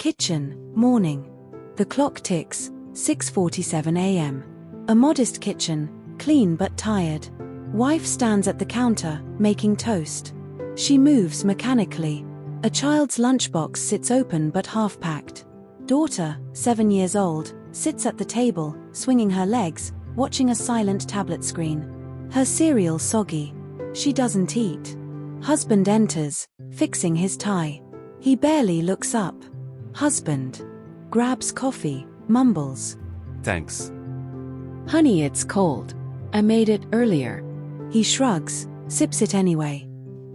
Kitchen, morning. The clock ticks, 6:47 a.m. A modest kitchen, clean but tired. Wife stands at the counter, making toast. She moves mechanically. A child's lunchbox sits open but half-packed. Daughter, 7 years old, sits at the table, swinging her legs, watching a silent tablet screen. Her cereal soggy. She doesn't eat. Husband enters, fixing his tie. He barely looks up. Husband grabs coffee, mumbles. Thanks. Honey, it's cold. I made it earlier. He shrugs, sips it anyway.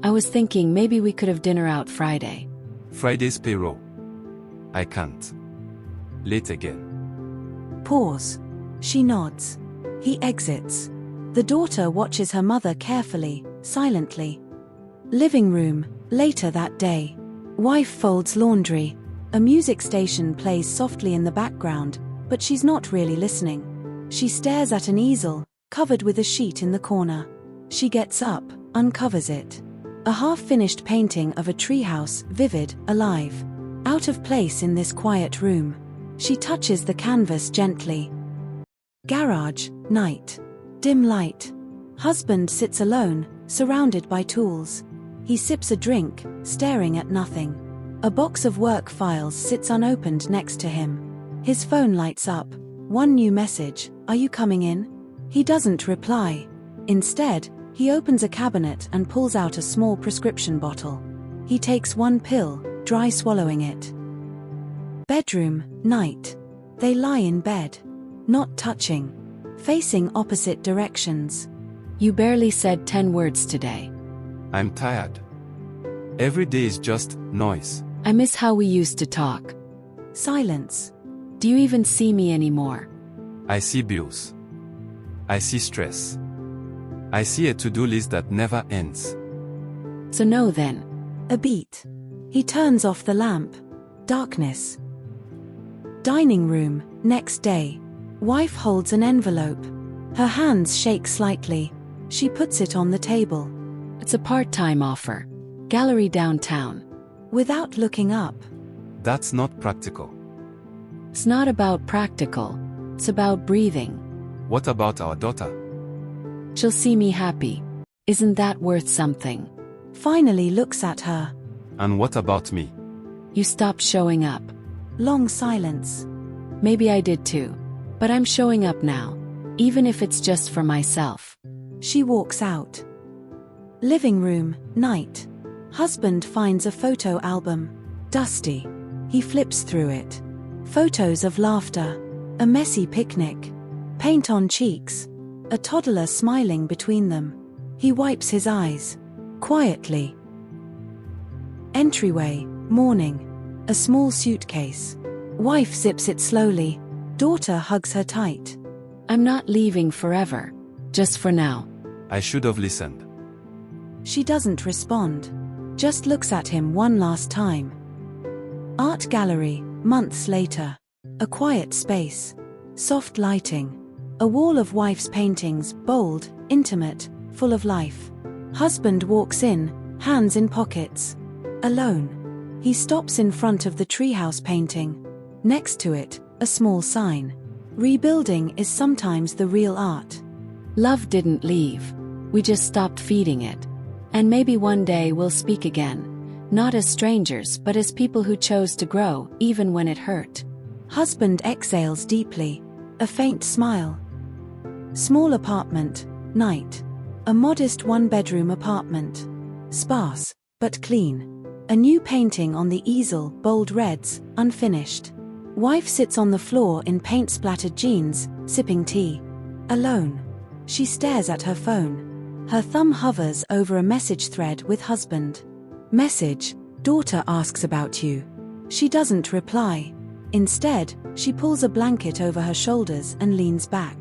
I was thinking maybe we could have dinner out Friday. Friday's payroll. I can't. Late again. Pause. She nods. He exits. The daughter watches her mother carefully, silently. Living room, later that day. Wife folds laundry. A music station plays softly in the background, but she's not really listening. She stares at an easel, covered with a sheet in the corner. She gets up, uncovers it. A half-finished painting of a treehouse, vivid, alive. Out of place in this quiet room. She touches the canvas gently. Garage, night. Dim light. Husband sits alone, surrounded by tools. He sips a drink, staring at nothing. A box of work files sits unopened next to him. His phone lights up. One new message, "Are you coming in?" He doesn't reply. Instead, he opens a cabinet and pulls out a small prescription bottle. He takes one pill, dry swallowing it. Bedroom, night. They lie in bed. Not touching. Facing opposite directions. You barely said 10 words today. I'm tired. Every day is just noise. I miss how we used to talk. Silence. Do you even see me anymore? I see bills. I see stress. I see a to-do list that never ends. So no then. A beat. He turns off the lamp. Darkness. Dining room, next day. Wife holds an envelope. Her hands shake slightly. She puts it on the table. It's a part-time offer. Gallery downtown. Without looking up. That's not practical. It's not about practical. It's about breathing. What about our daughter? She'll see me happy. Isn't that worth something? Finally looks at her. And what about me? You stopped showing up. Long silence. Maybe I did too. But I'm showing up now. Even if it's just for myself. She walks out. Living room, night. Husband finds a photo album. Dusty. He flips through it. Photos of laughter. A messy picnic. Paint on cheeks. A toddler smiling between them. He wipes his eyes. Quietly. Entryway, morning. A small suitcase. Wife zips it slowly. Daughter hugs her tight. I'm not leaving forever. Just for now. I should have listened. She doesn't respond. Just looks at him one last time. Art gallery, months later. A quiet space. Soft lighting. A wall of wife's paintings, bold, intimate, full of life. Husband walks in, hands in pockets. Alone. He stops in front of the treehouse painting. Next to it, a small sign. Rebuilding is sometimes the real art. Love didn't leave. We just stopped feeding it. And maybe one day we'll speak again. Not as strangers but as people who chose to grow, even when it hurt. Husband exhales deeply. A faint smile. Small apartment, night. A modest one-bedroom apartment. Sparse, but clean. A new painting on the easel, bold reds, unfinished. Wife sits on the floor in paint-splattered jeans, sipping tea. Alone. She stares at her phone. Her thumb hovers over a message thread with husband. Message, daughter asks about you. She doesn't reply. Instead, she pulls a blanket over her shoulders and leans back.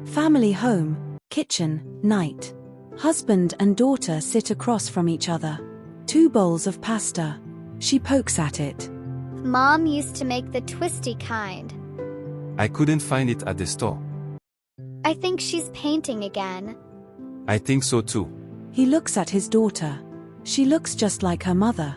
Family home, kitchen, night. Husband and daughter sit across from each other. 2 bowls of pasta. She pokes at it. Mom used to make the twisty kind. I couldn't find it at the store. I think she's painting again. I think so too. He looks at his daughter. She looks just like her mother.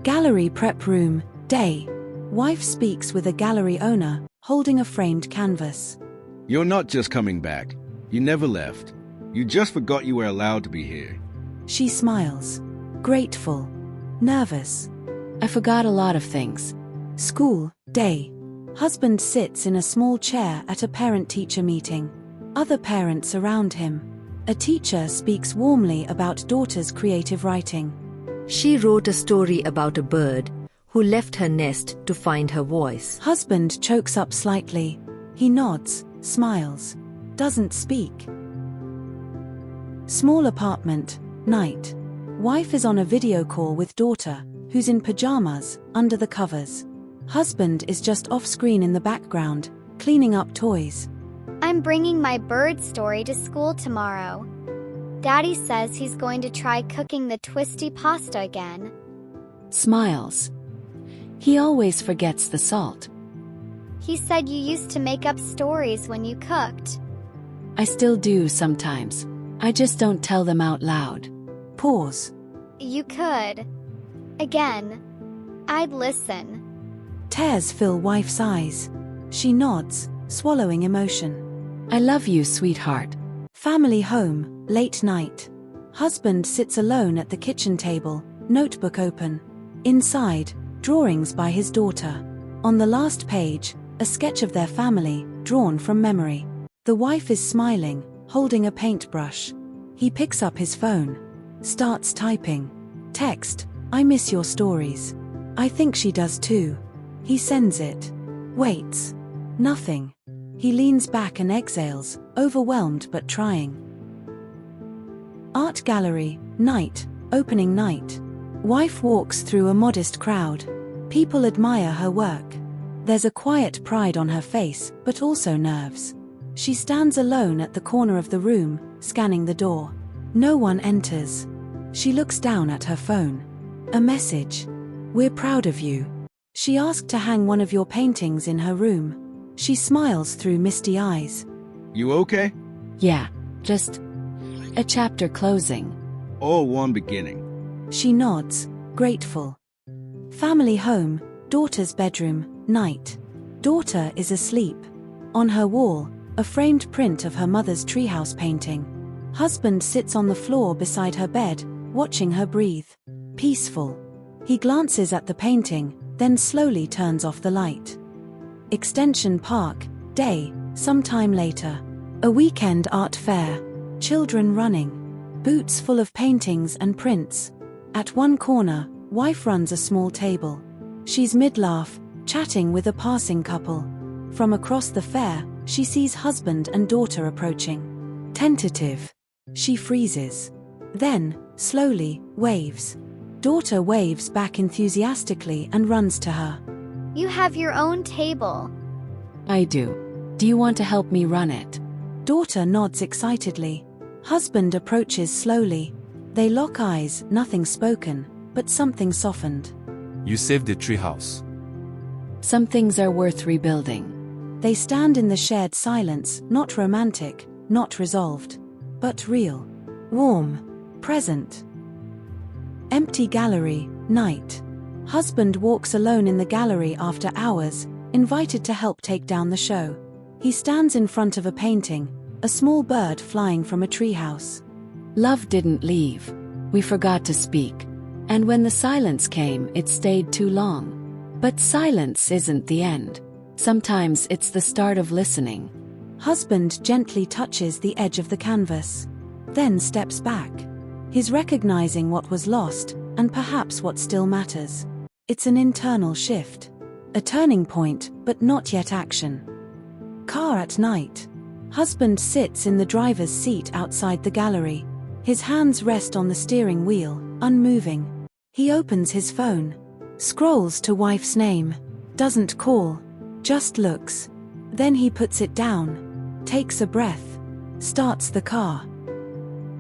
Gallery prep room, day. Wife speaks with a gallery owner, holding a framed canvas. You're not just coming back. You never left. You just forgot you were allowed to be here. She smiles. Grateful. Nervous. I forgot a lot of things. School, day. Husband sits in a small chair at a parent-teacher meeting. Other parents around him. A teacher speaks warmly about daughter's creative writing. She wrote a story about a bird who left her nest to find her voice. Husband chokes up slightly. He nods, smiles. Doesn't speak. Small apartment, night. Wife is on a video call with daughter, who's in pajamas, under the covers. Husband is just off-screen in the background, cleaning up toys. I'm bringing my bird story to school tomorrow. Daddy says he's going to try cooking the twisty pasta again. Smiles. He always forgets the salt. He said you used to make up stories when you cooked. I still do sometimes. I just don't tell them out loud. Pause. You could. Again. I'd listen. Tears fill wife's eyes. She nods, swallowing emotion. I love you, sweetheart. Family home, late night. Husband sits alone at the kitchen table, notebook open. Inside, drawings by his daughter. On the last page, a sketch of their family, drawn from memory. The wife is smiling, holding a paintbrush. He picks up his phone. Starts typing. Text, I miss your stories. I think she does too. He sends it. Waits. Nothing. He leans back and exhales, overwhelmed but trying. Art gallery, night, opening night. Wife walks through a modest crowd. People admire her work. There's a quiet pride on her face, but also nerves. She stands alone at the corner of the room, scanning the door. No one enters. She looks down at her phone. A message. We're proud of you. She asked to hang one of your paintings in her room. She smiles through misty eyes. You okay? Yeah, just a chapter closing. All one beginning. She nods, grateful. Family home, daughter's bedroom, night. Daughter is asleep. On her wall, a framed print of her mother's treehouse painting. Husband sits on the floor beside her bed, watching her breathe. Peaceful. He glances at the painting, then slowly turns off the light. Extension Park, day, sometime later. A weekend art fair. Children running. Boots full of paintings and prints. At one corner, wife runs a small table. She's mid-laugh, chatting with a passing couple. From across the fair, she sees husband and daughter approaching. Tentative. She freezes. Then, slowly, waves. Daughter waves back enthusiastically and runs to her. You have your own table. I do. Do you want to help me run it? Daughter nods excitedly. Husband approaches slowly. They lock eyes, nothing spoken, but something softened. You saved the treehouse. Some things are worth rebuilding. They stand in the shared silence, not romantic, not resolved, but real. Warm. Present. Empty gallery, night. Husband walks alone in the gallery after hours, invited to help take down the show. He stands in front of a painting, a small bird flying from a treehouse. Love didn't leave. We forgot to speak. And when the silence came, it stayed too long. But silence isn't the end. Sometimes it's the start of listening. Husband gently touches the edge of the canvas, then steps back. He's recognizing what was lost, and perhaps what still matters. It's an internal shift. A turning point, but not yet action. Car at night. Husband sits in the driver's seat outside the gallery. His hands rest on the steering wheel, unmoving. He opens his phone. Scrolls to wife's name. Doesn't call. Just looks. Then he puts it down. Takes a breath. Starts the car.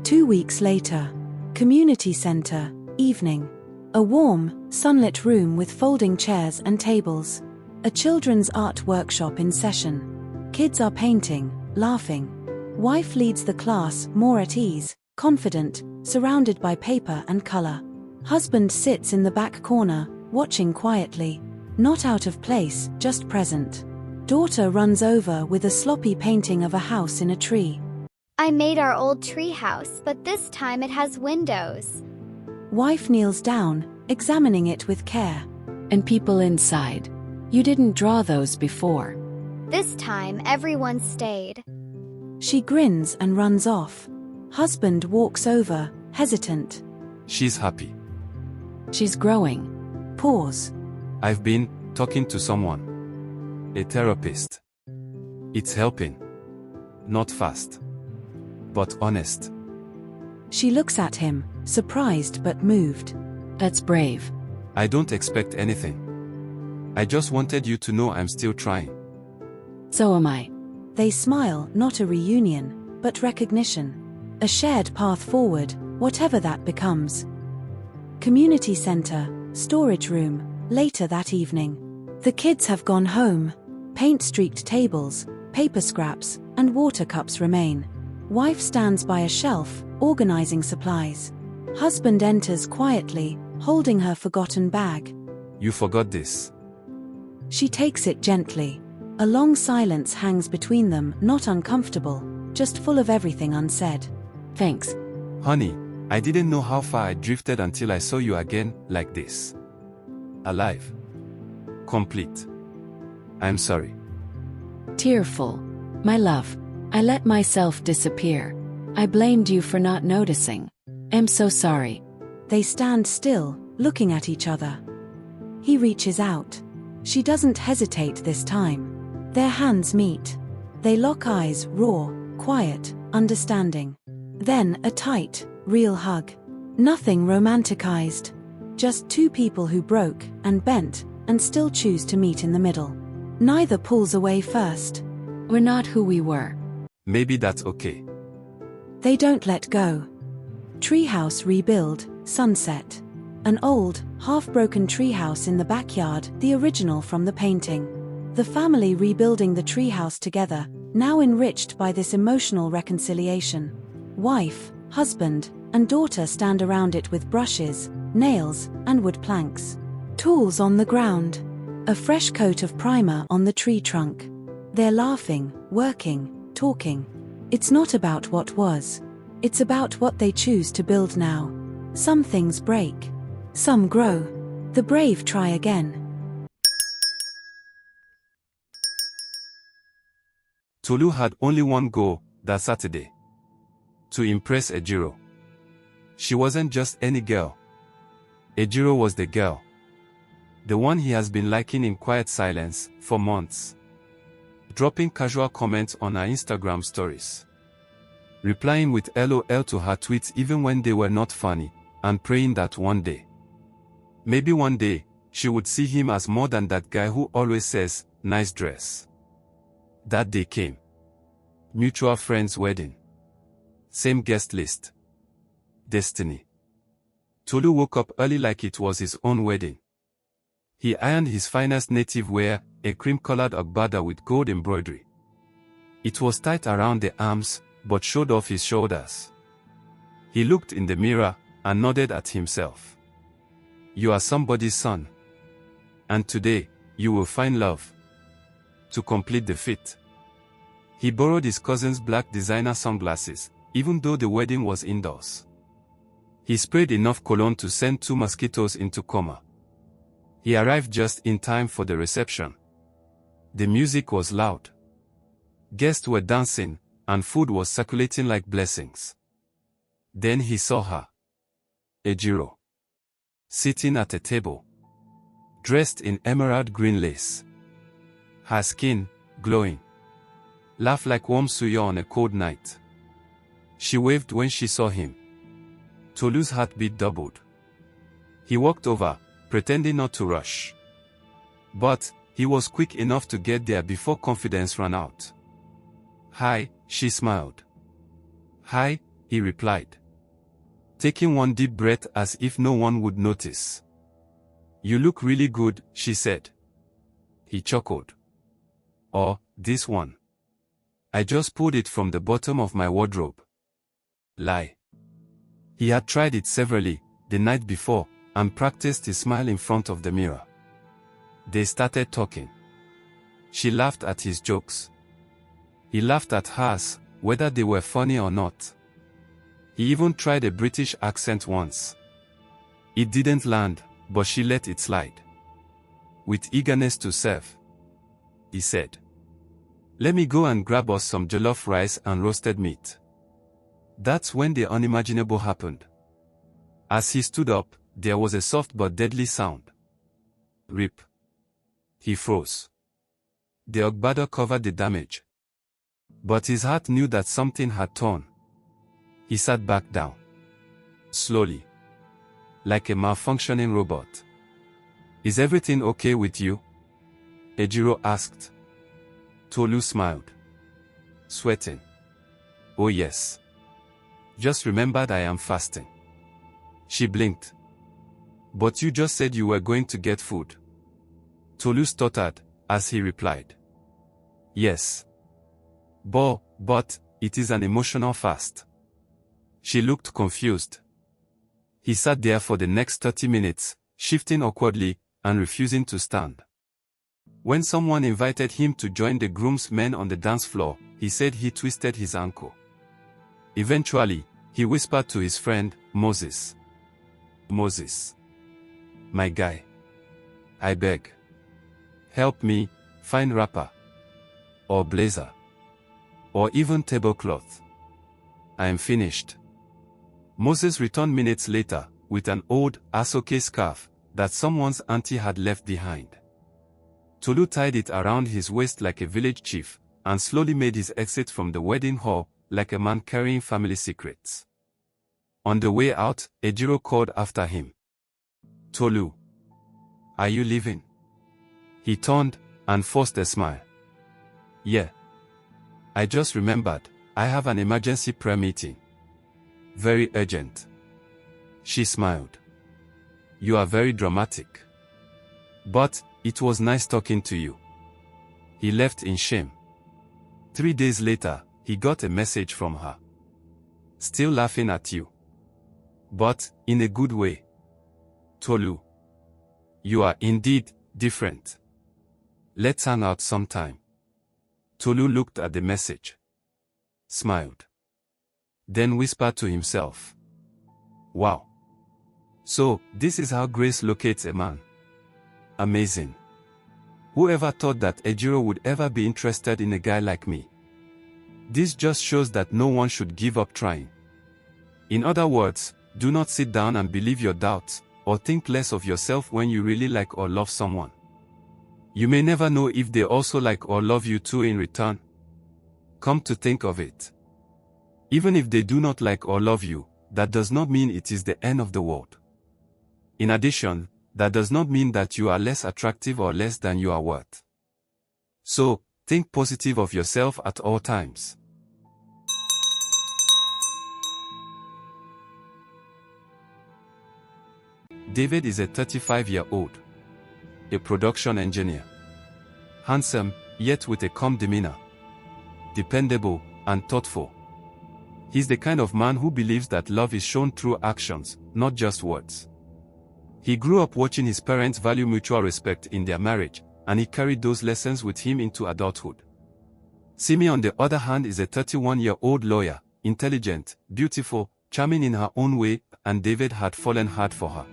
2 weeks later. Community center, evening. A warm, sunlit room with folding chairs and tables. A children's art workshop in session. Kids are painting, laughing. Wife leads the class, more at ease, confident, surrounded by paper and color. Husband sits in the back corner, watching quietly. Not out of place, just present. Daughter runs over with a sloppy painting of a house in a tree. I made our old tree house, but this time it has windows. Wife kneels down, examining it with care. And people inside. You didn't draw those before. This time everyone stayed. She grins and runs off. Husband walks over, hesitant. She's happy. She's growing. Pause. I've been talking to someone. A therapist. It's helping. Not fast. But honest. She looks at him, surprised but moved. That's brave. I don't expect anything. I just wanted you to know I'm still trying. So am I. They smile, not a reunion, but recognition. A shared path forward, whatever that becomes. Community center, storage room, later that evening. The kids have gone home. Paint-streaked tables, paper scraps, and water cups remain. Wife stands by a shelf, organizing supplies. Husband enters quietly, holding her forgotten bag. You forgot this. She takes it gently. A long silence hangs between them, not uncomfortable, just full of everything unsaid. Thanks. Honey, I didn't know how far I drifted until I saw you again, like this. Alive. Complete. I'm sorry. Tearful. My love. I let myself disappear. I blamed you for not noticing. I'm so sorry. They stand still, looking at each other. He reaches out. She doesn't hesitate this time. Their hands meet. They lock eyes, raw, quiet, understanding. Then a tight, real hug. Nothing romanticized. Just two people who broke and bent and still choose to meet in the middle. Neither pulls away first. We're not who we were. Maybe that's okay. They don't let go. Treehouse rebuild, sunset. An old, half-broken treehouse in the backyard, the original from the painting. The family rebuilding the treehouse together, now enriched by this emotional reconciliation. Wife, husband, and daughter stand around it with brushes, nails, and wood planks. Tools on the ground. A fresh coat of primer on the tree trunk. They're laughing, working, talking. It's not about what was. It's about what they choose to build now. Some things break. Some grow. The brave try again. Tolu had only one goal that Saturday. To impress Ejiro. She wasn't just any girl. Ejiro was the girl. The one he has been liking in quiet silence for months. Dropping casual comments on her Instagram stories. Replying with LOL to her tweets even when they were not funny, and praying that one day, maybe one day, she would see him as more than that guy who always says, "Nice dress." That day came. Mutual friend's wedding. Same guest list. Destiny. Tolu woke up early like it was his own wedding. He ironed his finest native wear, a cream-colored agbada with gold embroidery. It was tight around the arms, but showed off his shoulders. He looked in the mirror and nodded at himself. You are somebody's son. And today, you will find love. To complete the fit. He borrowed his cousin's black designer sunglasses, even though the wedding was indoors. He sprayed enough cologne to send 2 mosquitoes into coma. He arrived just in time for the reception. The music was loud. Guests were dancing, and food was circulating like blessings. Then he saw her. Ejiro. Sitting at a table. Dressed in emerald green lace. Her skin, glowing. Laughed like warm suya on a cold night. She waved when she saw him. Tolu's heartbeat doubled. He walked over, pretending not to rush. But, he was quick enough to get there before confidence ran out. Hi, she smiled. Hi, he replied. Taking one deep breath as if no one would notice. You look really good, she said. He chuckled. Oh, this one. I just pulled it from the bottom of my wardrobe. Lie. He had tried it severally, the night before, and practiced his smile in front of the mirror. They started talking. She laughed at his jokes. He laughed at hers, whether they were funny or not. He even tried a British accent once. It didn't land, but she let it slide. With eagerness to serve, he said, "Let me go and grab us some jollof rice and roasted meat." That's when the unimaginable happened. As he stood up, there was a soft but deadly sound. Rip. He froze. The Ogbado covered the damage. But his heart knew that something had torn. He sat back down. Slowly. Like a malfunctioning robot. "Is everything okay with you?" Ejiro asked. Tolu smiled. Sweating. "Oh yes. Just remembered I am fasting." She blinked. "But you just said you were going to get food." Tolu stuttered, as he replied. "Yes. But, it is an emotional fast." She looked confused. He sat there for the next 30 minutes, shifting awkwardly, and refusing to stand. When someone invited him to join the groomsmen on the dance floor, he said he twisted his ankle. Eventually, he whispered to his friend, Moses. "Moses. My guy. I beg. Help me, find wrapper. Or blazer. Or even tablecloth. I am finished." Moses returned minutes later, with an old Asoke scarf that someone's auntie had left behind. Tolu tied it around his waist like a village chief, and slowly made his exit from the wedding hall, like a man carrying family secrets. On the way out, Ejiro called after him. "Tolu. Are you leaving?" He turned, and forced a smile. "Yeah. I just remembered, I have an emergency prayer meeting. Very urgent." She smiled. "You are very dramatic. But, it was nice talking to you." He left in shame. 3 days later, he got a message from her. "Still laughing at you. But, in a good way. Tolu. You are indeed different. Let's hang out sometime." Tolu looked at the message. Smiled. Then whispered to himself. "Wow. So, this is how grace locates a man. Amazing. Whoever thought that Ejiro would ever be interested in a guy like me? This just shows that no one should give up trying. In other words, do not sit down and believe your doubts, or think less of yourself when you really like or love someone. You may never know if they also like or love you too in return. Come to think of it. Even if they do not like or love you, that does not mean it is the end of the world. In addition, that does not mean that you are less attractive or less than you are worth. So, think positive of yourself at all times. David is a 35-year-old. A production engineer. Handsome, yet with a calm demeanor. Dependable, and thoughtful. He's the kind of man who believes that love is shown through actions, not just words. He grew up watching his parents value mutual respect in their marriage, and he carried those lessons with him into adulthood. Simi, on the other hand, is a 31-year-old lawyer, intelligent, beautiful, charming in her own way, and David had fallen hard for her.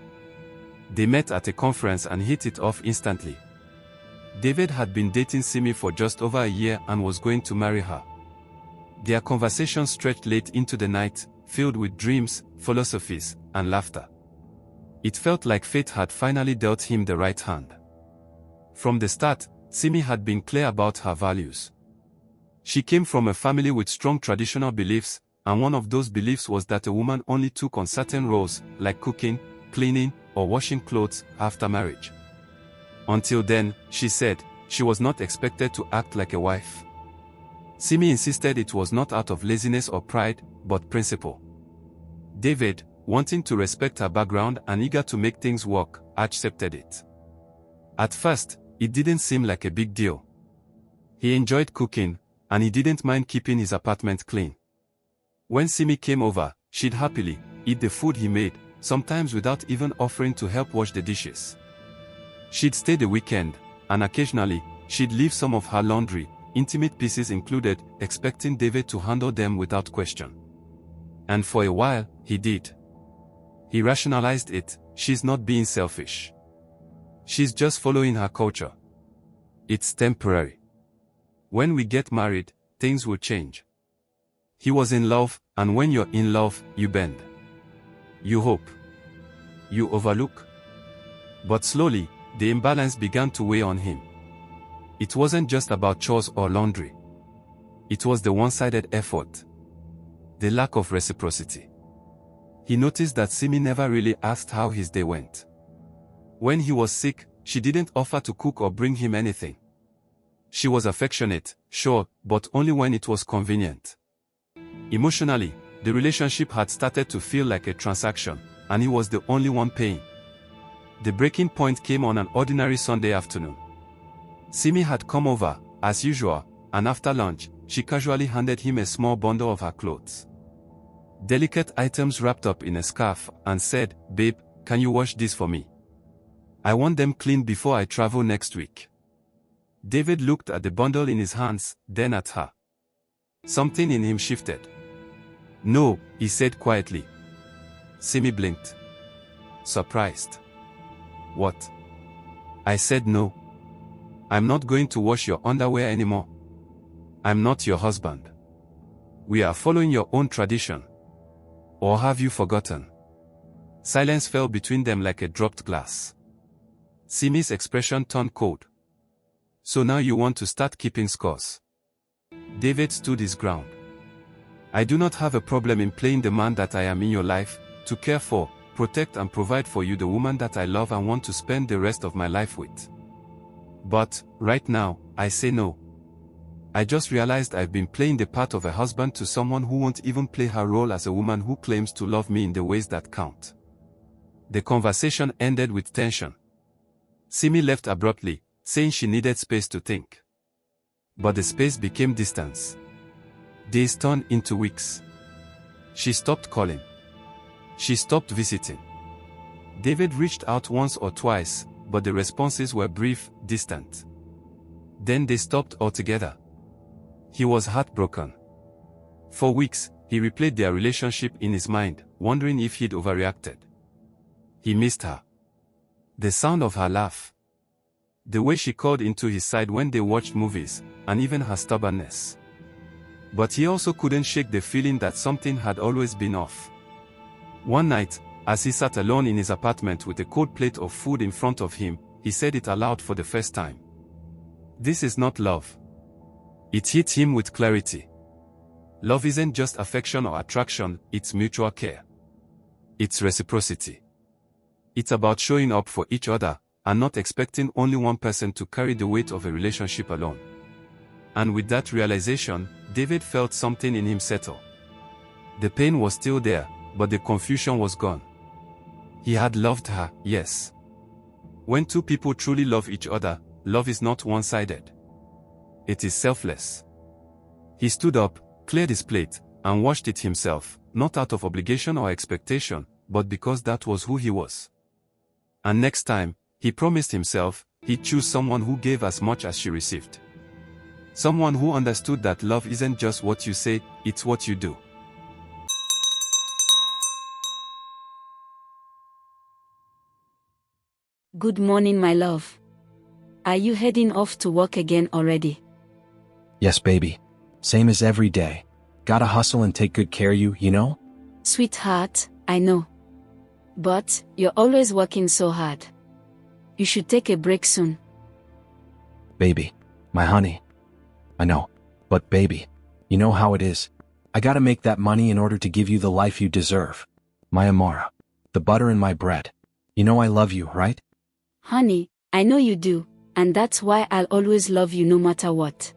They met at a conference and hit it off instantly. David had been dating Simi for just over a year and was going to marry her. Their conversation stretched late into the night, filled with dreams, philosophies, and laughter. It felt like fate had finally dealt him the right hand. From the start, Simi had been clear about her values. She came from a family with strong traditional beliefs, and one of those beliefs was that a woman only took on certain roles, like cooking, cleaning, or washing clothes, after marriage. Until then, she said, she was not expected to act like a wife. Simi insisted it was not out of laziness or pride, but principle. David, wanting to respect her background and eager to make things work, accepted it. At first, it didn't seem like a big deal. He enjoyed cooking, and he didn't mind keeping his apartment clean. When Simi came over, she'd happily eat the food he made, sometimes without even offering to help wash the dishes. She'd stay the weekend, and occasionally, she'd leave some of her laundry, intimate pieces included, expecting David to handle them without question. And for a while, he did. He rationalized it: she's not being selfish. She's just following her culture. It's temporary. When we get married, things will change. He was in love, and when you're in love, you bend. You hope. You overlook. But slowly, the imbalance began to weigh on him. It wasn't just about chores or laundry. It was the one-sided effort. The lack of reciprocity. He noticed that Simi never really asked how his day went. When he was sick, she didn't offer to cook or bring him anything. She was affectionate, sure, but only when it was convenient. Emotionally, the relationship had started to feel like a transaction, and he was the only one paying. The breaking point came on an ordinary Sunday afternoon. Simi had come over, as usual, and after lunch, she casually handed him a small bundle of her clothes. Delicate items wrapped up in a scarf, and said, "Babe, can you wash these for me? I want them clean before I travel next week." David looked at the bundle in his hands, then at her. Something in him shifted. "No," he said quietly. Simi blinked. Surprised. "What?" "I said no. I'm not going to wash your underwear anymore. I'm not your husband. We are following your own tradition. Or have you forgotten?" Silence fell between them like a dropped glass. Simi's expression turned cold. "So now you want to start keeping scores?" David stood his ground. "I do not have a problem in playing the man that I am in your life, to care for, protect and provide for you the woman that I love and want to spend the rest of my life with. But, right now, I say no. I just realized I've been playing the part of a husband to someone who won't even play her role as a woman who claims to love me in the ways that count." The conversation ended with tension. Simi left abruptly, saying she needed space to think. But the space became distance. Days turned into weeks. She stopped calling. She stopped visiting. David reached out once or twice, but the responses were brief, distant. Then they stopped altogether. He was heartbroken. For weeks, he replayed their relationship in his mind, wondering if he'd overreacted. He missed her. The sound of her laugh. The way she called into his side when they watched movies, and even her stubbornness. But he also couldn't shake the feeling that something had always been off. One night, as he sat alone in his apartment with a cold plate of food in front of him, he said it aloud for the first time. "This is not love." It hit him with clarity. Love isn't just affection or attraction, it's mutual care. It's reciprocity. It's about showing up for each other, and not expecting only one person to carry the weight of a relationship alone. And with that realization, David felt something in him settle. The pain was still there, but the confusion was gone. He had loved her, yes. When two people truly love each other, love is not one-sided. It is selfless. He stood up, cleared his plate, and washed it himself, not out of obligation or expectation, but because that was who he was. And next time, he promised himself, he'd choose someone who gave as much as she received. Someone who understood that love isn't just what you say, it's what you do. Good morning, my love. Are you heading off to work again already? Yes, baby. Same as every day. Gotta hustle and take good care of you, you know? Sweetheart, I know. But, you're always working so hard. You should take a break soon. Baby. My honey. I know. But baby, you know how it is. I gotta make that money in order to give you the life you deserve. My Amara. The butter in my bread. You know I love you, right? Honey, I know you do, and that's why I'll always love you no matter what.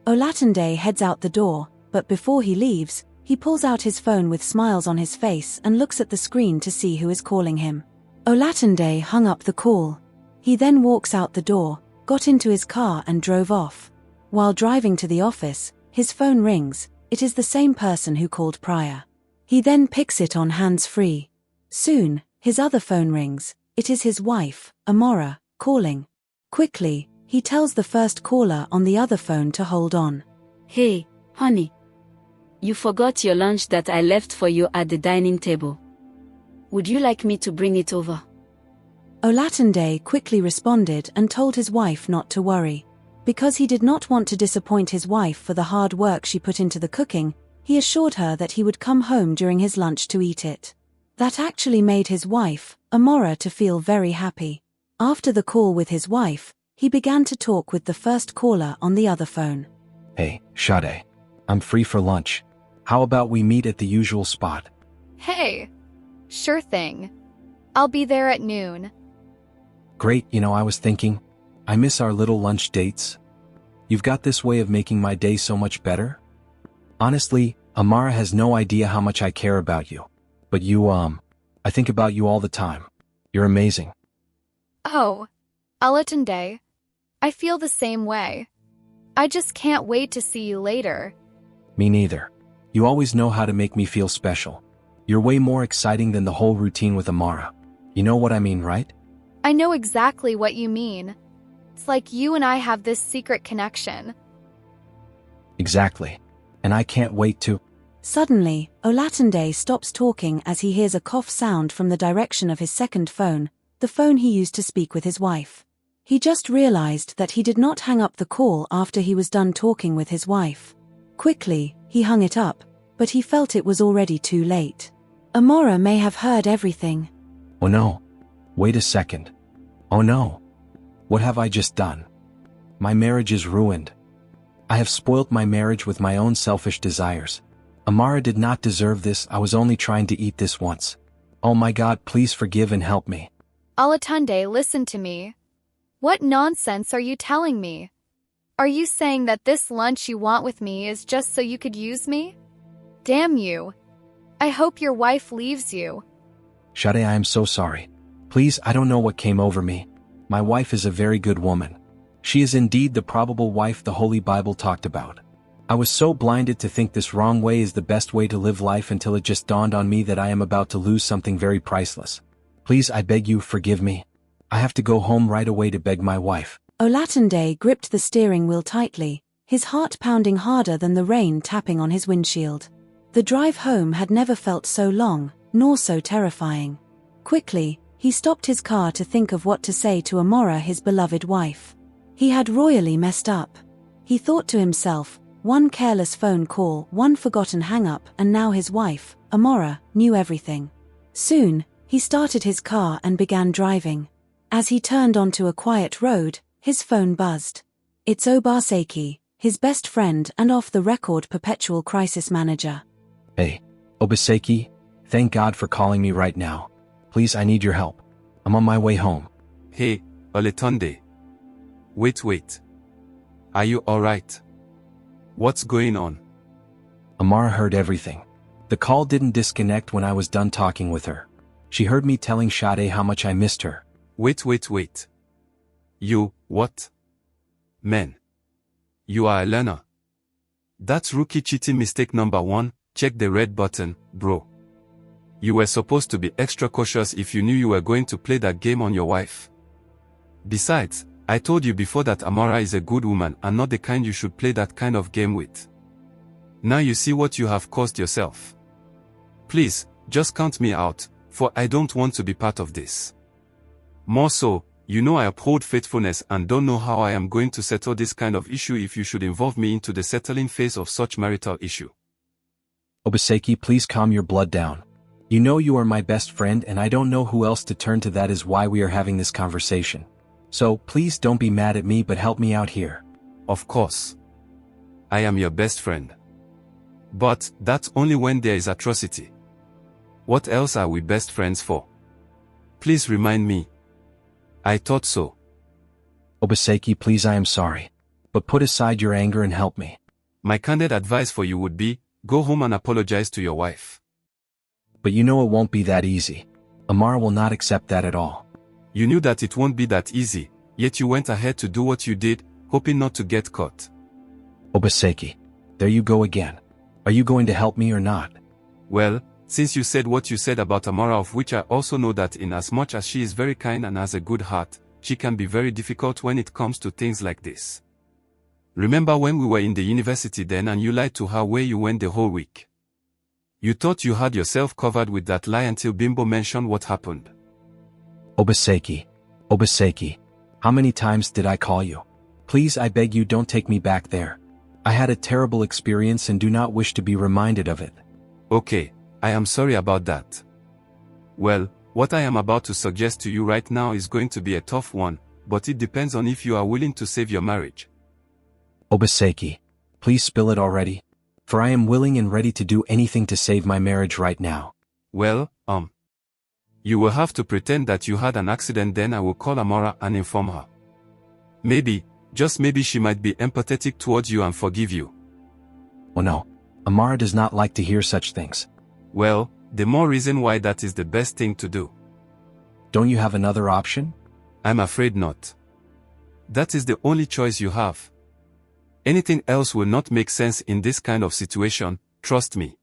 Olatunde heads out the door, but before he leaves, he pulls out his phone with smiles on his face and looks at the screen to see who is calling him. Olatunde hung up the call. He then walks out the door, got into his car and drove off. While driving to the office, his phone rings. It is the same person who called prior. He then picks it on hands-free. Soon, his other phone rings. It is his wife, Amora, calling. Quickly, he tells the first caller on the other phone to hold on. Hey, honey. You forgot your lunch that I left for you at the dining table. Would you like me to bring it over? Olatunde quickly responded and told his wife not to worry. Because he did not want to disappoint his wife for the hard work she put into the cooking, he assured her that he would come home during his lunch to eat it. That actually made his wife, Amora, to feel very happy. After the call with his wife, he began to talk with the first caller on the other phone. Hey, Sade. I'm free for lunch. How about we meet at the usual spot? Hey. Sure thing. I'll be there at noon. Great, I was thinking, I miss our little lunch dates. You've got this way of making my day so much better. Honestly, Amara has no idea how much I care about you. But I think about you all the time. You're amazing. Oh, Olatunde. I feel the same way. I just can't wait to see you later. Me neither. You always know how to make me feel special. You're way more exciting than the whole routine with Amara. You know what I mean, right? I know exactly what you mean. It's like you and I have this secret connection. Exactly. And I can't wait to... Suddenly, Olatunde stops talking as he hears a cough sound from the direction of his second phone, the phone he used to speak with his wife. He just realized that he did not hang up the call after he was done talking with his wife. Quickly, he hung it up, but he felt it was already too late. Amora may have heard everything. Oh no. Wait a second. Oh no. What have I just done? My marriage is ruined. I have spoilt my marriage with my own selfish desires. Amara did not deserve this. I was only trying to eat this once. Oh my God, please forgive and help me. Olatunde, listen to me. What nonsense are you telling me? Are you saying that this lunch you want with me is just so you could use me? Damn you. I hope your wife leaves you. Sade, I am so sorry. Please, I don't know what came over me. My wife is a very good woman. She is indeed the probable wife the Holy Bible talked about. I was so blinded to think this wrong way is the best way to live life until it just dawned on me that I am about to lose something very priceless. Please, I beg you, forgive me. I have to go home right away to beg my wife. Olatunde gripped the steering wheel tightly, his heart pounding harder than the rain tapping on his windshield. The drive home had never felt so long, nor so terrifying. Quickly, he stopped his car to think of what to say to Amora, his beloved wife. He had royally messed up. He thought to himself, one careless phone call, one forgotten hang-up, and now his wife, Amora, knew everything. Soon, he started his car and began driving. As he turned onto a quiet road, his phone buzzed. It's Obaseki, his best friend and off-the-record perpetual crisis manager. Hey, Obaseki, thank God for calling me right now. Please, I need your help. I'm on my way home. Hey, Olatunde. Wait. Are you alright? What's going on? Amara heard everything. The call didn't disconnect when I was done talking with her. She heard me telling Sade how much I missed her. Wait. You, what? Man. You are a learner. That's rookie cheating mistake number 1, check the red button, bro. You were supposed to be extra cautious if you knew you were going to play that game on your wife. Besides, I told you before that Amara is a good woman and not the kind you should play that kind of game with. Now you see what you have caused yourself. Please, just count me out, for I don't want to be part of this. More so, you know I uphold faithfulness and don't know how I am going to settle this kind of issue if you should involve me into the settling phase of such marital issue. Obaseki, please calm your blood down. You know you are my best friend and I don't know who else to turn to. That is why we are having this conversation. So, please don't be mad at me but help me out here. Of course. I am your best friend. But, that's only when there is atrocity. What else are we best friends for? Please remind me. I thought so. Obaseki, please, I am sorry. But put aside your anger and help me. My candid advice for you would be, go home and apologize to your wife. But you know it won't be that easy. Amara will not accept that at all. You knew that it won't be that easy, yet you went ahead to do what you did, hoping not to get caught. Obaseki, there you go again. Are you going to help me or not? Well, Since you said what you said about Amora, of which I also know that in as much as she is very kind and has a good heart, she can be very difficult when it comes to things like this. Remember when we were in the university then and you lied to her where you went the whole week? You thought you had yourself covered with that lie until Bimbo mentioned what happened. Obaseki. Obaseki. How many times did I call you? Please, I beg you, don't take me back there. I had a terrible experience and do not wish to be reminded of it. Okay, I am sorry about that. Well, what I am about to suggest to you right now is going to be a tough one, but it depends on if you are willing to save your marriage. Obaseki. Please spill it already. For I am willing and ready to do anything to save my marriage right now. Well, you will have to pretend that you had an accident, then I will call Amora and inform her. Maybe, just maybe she might be empathetic towards you and forgive you. Oh no. Amara does not like to hear such things. Well, the more reason why that is the best thing to do. Don't you have another option? I'm afraid not. That is the only choice you have. Anything else will not make sense in this kind of situation, trust me.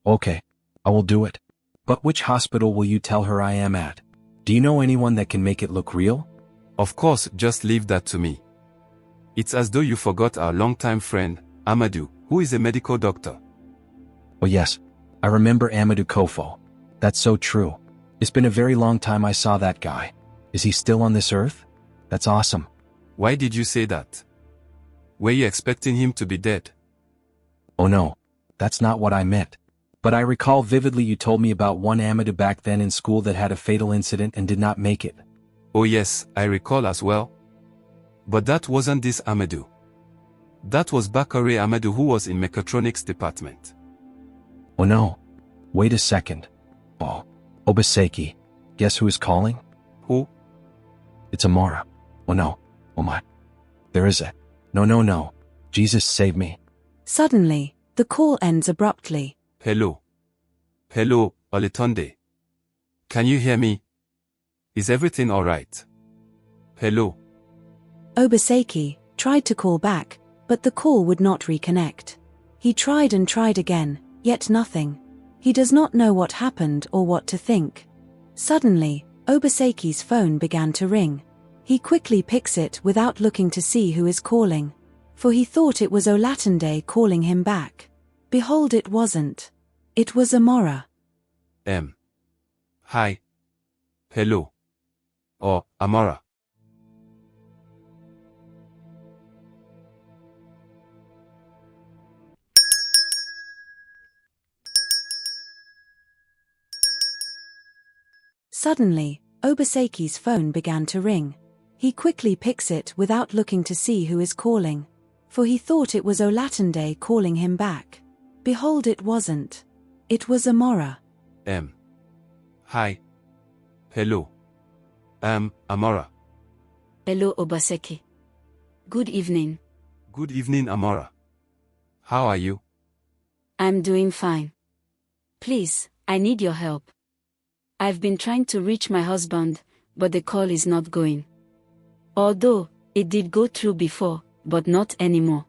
Okay. I will do it. But which hospital will you tell her I am at? Do you know anyone that can make it look real? Of course, just leave that to me. It's as though you forgot our longtime friend, Amadou, who is a medical doctor. Oh yes. I remember Amadou Kofo. That's so true. It's been a very long time I saw that guy. Is he still on this earth? That's awesome. Why did you say that? Were you expecting him to be dead? Oh no. That's not what I meant. But I recall vividly you told me about one Amadou back then in school that had a fatal incident and did not make it. Oh yes, I recall as well. But that wasn't this Amadou. That was Bakare Amadou, who was in mechatronics department. Oh no. Wait a second. Oh. Obaseki. Guess who is calling? Who? It's Amara. Oh no. Oh my. There is a... No. Jesus save me. Suddenly, the call ends abruptly. Hello. Hello, Oletunde. Can you hear me? Is everything alright? Hello. Obaseki tried to call back, but the call would not reconnect. He tried and tried again, yet nothing. He does not know what happened or what to think. Suddenly, Obaseki's phone began to ring. He quickly picks it without looking to see who is calling. For he thought it was Olatunde calling him back. Behold, it wasn't. It was Amora. Hi. Hello. Oh, Amora. Suddenly, Obaseki's phone began to ring. He quickly picks it without looking to see who is calling. For he thought it was Olatunde calling him back. Behold, it wasn't. It was Amora. Hi. Hello. Amora. Hello, Obaseki. Good evening. Good evening, Amora. How are you? I'm doing fine. Please, I need your help. I've been trying to reach my husband, but the call is not going. Although, it did go through before, but not anymore.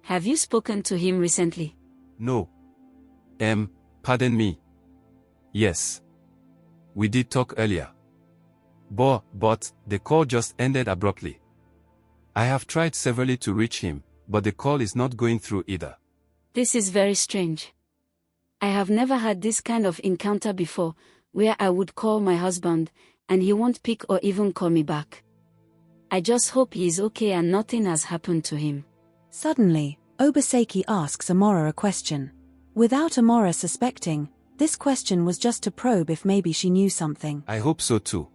Have you spoken to him recently? No. Pardon me. Yes. We did talk earlier. But the call just ended abruptly. I have tried severally to reach him, but the call is not going through either. This is very strange. I have never had this kind of encounter before, where I would call my husband, and he won't pick or even call me back. I just hope he is okay and nothing has happened to him. Suddenly, Obaseki asks Amora a question. Without Amora suspecting, this question was just to probe if maybe she knew something. I hope so too.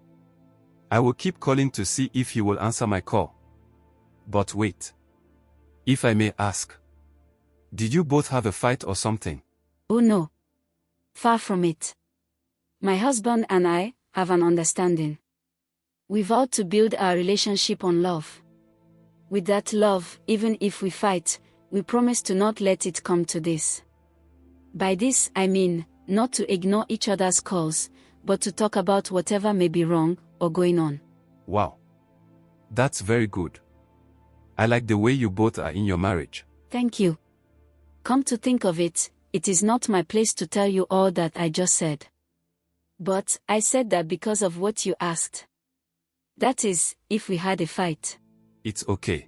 I will keep calling to see if he will answer my call. But wait. If I may ask. Did you both have a fight or something? Oh no. Far from it. My husband and I have an understanding. We vowed to build our relationship on love. With that love, even if we fight, we promise to not let it come to this. By this, I mean, not to ignore each other's calls, but to talk about whatever may be wrong or going on. Wow. That's very good. I like the way you both are in your marriage. Thank you. Come to think of it, it is not my place to tell you all that I just said. But I said that because of what you asked. That is, if we had a fight. It's okay.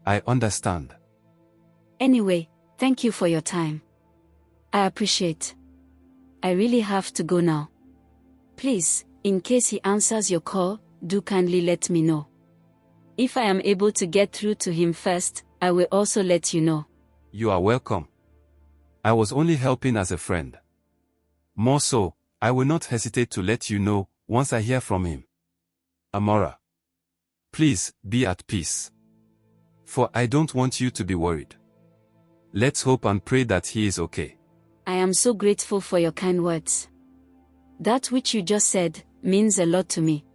I understand. Anyway, thank you for your time. I appreciate. I really have to go now. Please, in case he answers your call, do kindly let me know. If I am able to get through to him first, I will also let you know. You are welcome. I was only helping as a friend. More so, I will not hesitate to let you know once I hear from him. Amora. Please, be at peace. For I don't want you to be worried. Let's hope and pray that he is okay. I am so grateful for your kind words. That which you just said means a lot to me.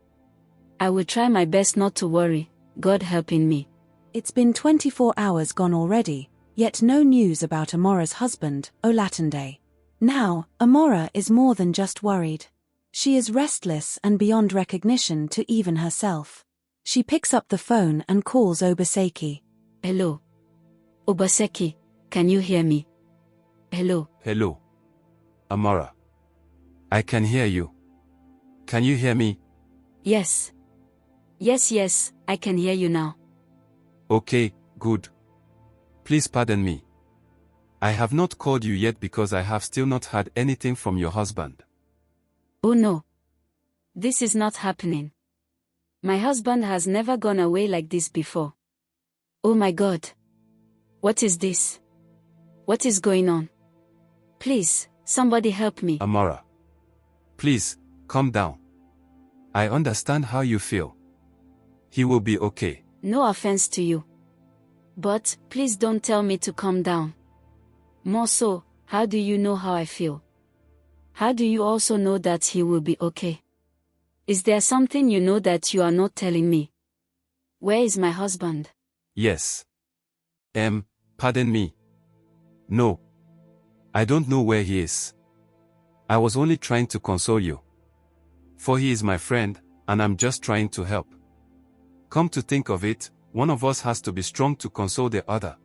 I will try my best not to worry, God helping me. It's been 24 hours gone already, yet no news about Amora's husband, Olatunde. Now, Amora is more than just worried. She is restless and beyond recognition to even herself. She picks up the phone and calls Obaseki. Hello. Obaseki, can you hear me? Hello. Hello. Amora. I can hear you. Can you hear me? Yes. Yes, I can hear you now. Okay, good. Please pardon me. I have not called you yet because I have still not heard anything from your husband. Oh no. This is not happening. My husband has never gone away like this before. Oh my God. What is this? What is going on? Please, somebody help me. Amora. Please, calm down. I understand how you feel. He will be okay. No offense to you. But, please don't tell me to calm down. More so, how do you know how I feel? How do you also know that he will be okay? Is there something you know that you are not telling me? Where is my husband? Yes. Pardon me. No. I don't know where he is. I was only trying to console you. For he is my friend, and I'm just trying to help. Come to think of it, one of us has to be strong to console the other.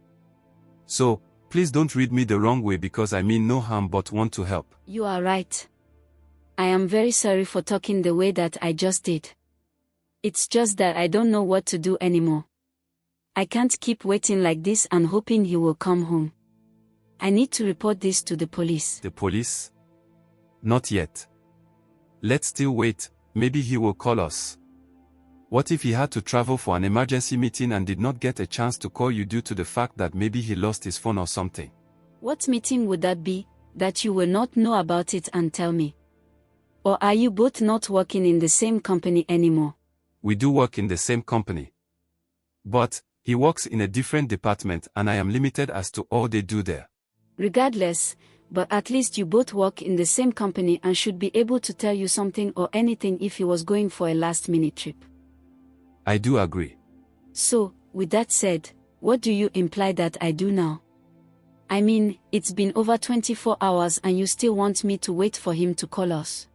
So, please don't read me the wrong way because I mean no harm but want to help. You are right. I am very sorry for talking the way that I just did. It's just that I don't know what to do anymore. I can't keep waiting like this and hoping he will come home. I need to report this to the police. The police? Not yet. Let's still wait, maybe he will call us. What if he had to travel for an emergency meeting and did not get a chance to call you due to the fact that maybe he lost his phone or something? What meeting would that be, that you will not know about it and tell me? Or are you both not working in the same company anymore? We do work in the same company. But, he works in a different department and I am limited as to all they do there. Regardless, but at least you both work in the same company and should be able to tell you something or anything if he was going for a last-minute trip. I do agree. So, with that said, what do you imply that I do now? I mean, it's been over 24 hours and you still want me to wait for him to call us.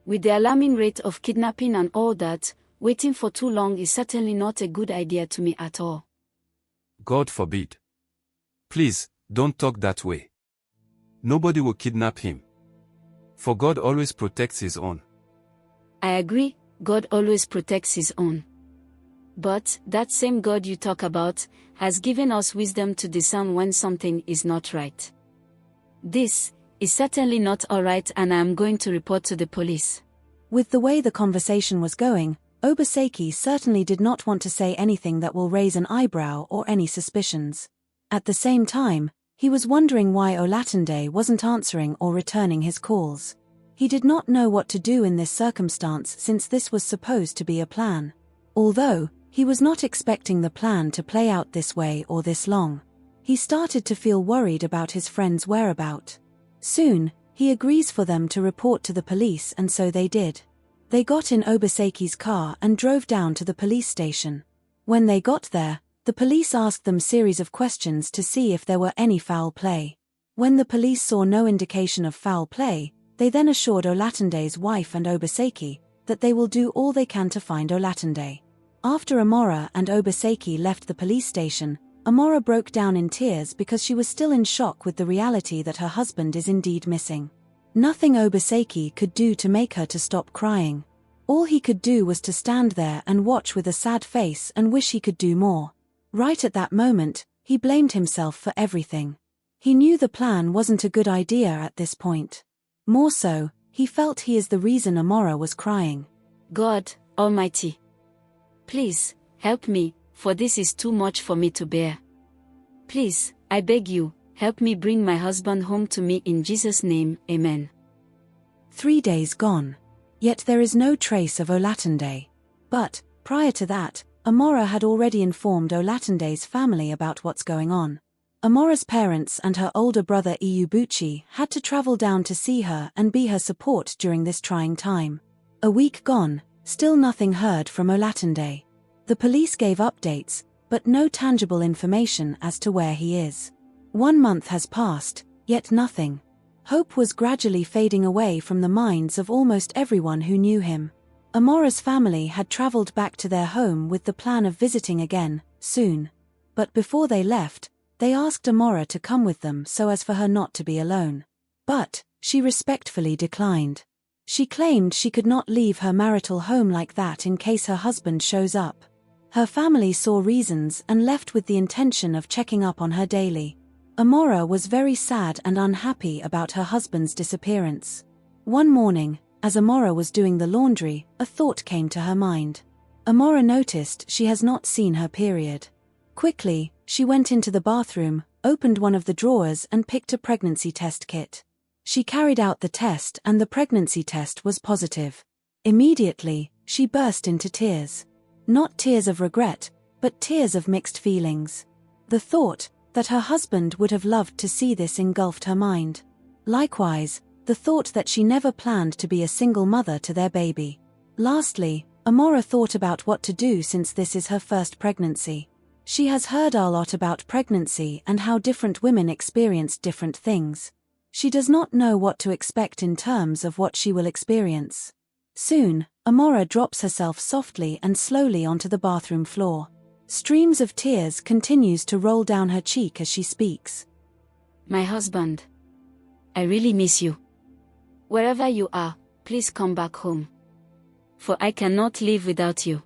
With the alarming rate of kidnapping and all that, waiting for too long is certainly not a good idea to me at all. God forbid. Please, don't talk that way. Nobody will kidnap him. For God always protects his own. I agree, God always protects his own. But, that same God you talk about, has given us wisdom to discern when something is not right. This is certainly not alright and I am going to report to the police. With the way the conversation was going, Obaseki certainly did not want to say anything that will raise an eyebrow or any suspicions. At the same time, he was wondering why Olatunde wasn't answering or returning his calls. He did not know what to do in this circumstance since this was supposed to be a plan. Although, he was not expecting the plan to play out this way or this long. He started to feel worried about his friend's whereabouts. Soon, he agrees for them to report to the police and so they did. They got in Obaseki's car and drove down to the police station. When they got there, the police asked them series of questions to see if there were any foul play. When the police saw no indication of foul play, they then assured Olatunde's wife and Obaseki that they will do all they can to find Olatunde. After Amora and Obaseki left the police station, Amora broke down in tears because she was still in shock with the reality that her husband is indeed missing. Nothing Obaseki could do to make her to stop crying. All he could do was to stand there and watch with a sad face and wish he could do more. Right at that moment, he blamed himself for everything. He knew the plan wasn't a good idea at this point. More so, he felt he is the reason Amora was crying. God Almighty, please, help me, for this is too much for me to bear. Please, I beg you, help me bring my husband home to me in Jesus' name, Amen. 3 days gone. Yet there is no trace of Olatunde. But, prior to that, Amora had already informed Olatunde's family about what's going on. Amora's parents and her older brother Iyubuchi had to travel down to see her and be her support during this trying time. A week gone, still nothing heard from Olatunde. The police gave updates, but no tangible information as to where he is. 1 month has passed, yet nothing. Hope was gradually fading away from the minds of almost everyone who knew him. Amora's family had traveled back to their home with the plan of visiting again, soon. But before they left, they asked Amora to come with them so as for her not to be alone. But, she respectfully declined. She claimed she could not leave her marital home like that in case her husband shows up. Her family saw reasons and left with the intention of checking up on her daily. Amora was very sad and unhappy about her husband's disappearance. One morning, as Amora was doing the laundry, a thought came to her mind. Amora noticed she has not seen her period. Quickly, she went into the bathroom, opened one of the drawers and picked a pregnancy test kit. She carried out the test and the pregnancy test was positive. Immediately, she burst into tears. Not tears of regret, but tears of mixed feelings. The thought that her husband would have loved to see this engulfed her mind. Likewise, the thought that she never planned to be a single mother to their baby. Lastly, Amora thought about what to do since this is her first pregnancy. She has heard a lot about pregnancy and how different women experience different things. She does not know what to expect in terms of what she will experience. Soon, Amora drops herself softly and slowly onto the bathroom floor. Streams of tears continues to roll down her cheek as she speaks. My husband, I really miss you. Wherever you are, please come back home. For I cannot live without you.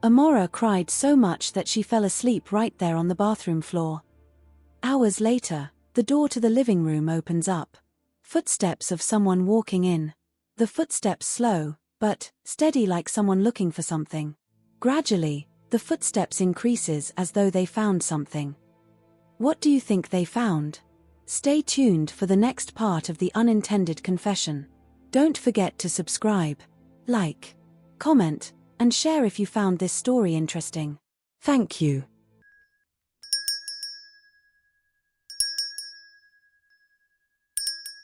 Amora cried so much that she fell asleep right there on the bathroom floor. Hours later, the door to the living room opens up. Footsteps of someone walking in. The footsteps slow, but steady like someone looking for something. Gradually, the footsteps increases as though they found something. What do you think they found? Stay tuned for the next part of the unintended confession. Don't forget to subscribe, like, comment, and share if you found this story interesting. Thank you.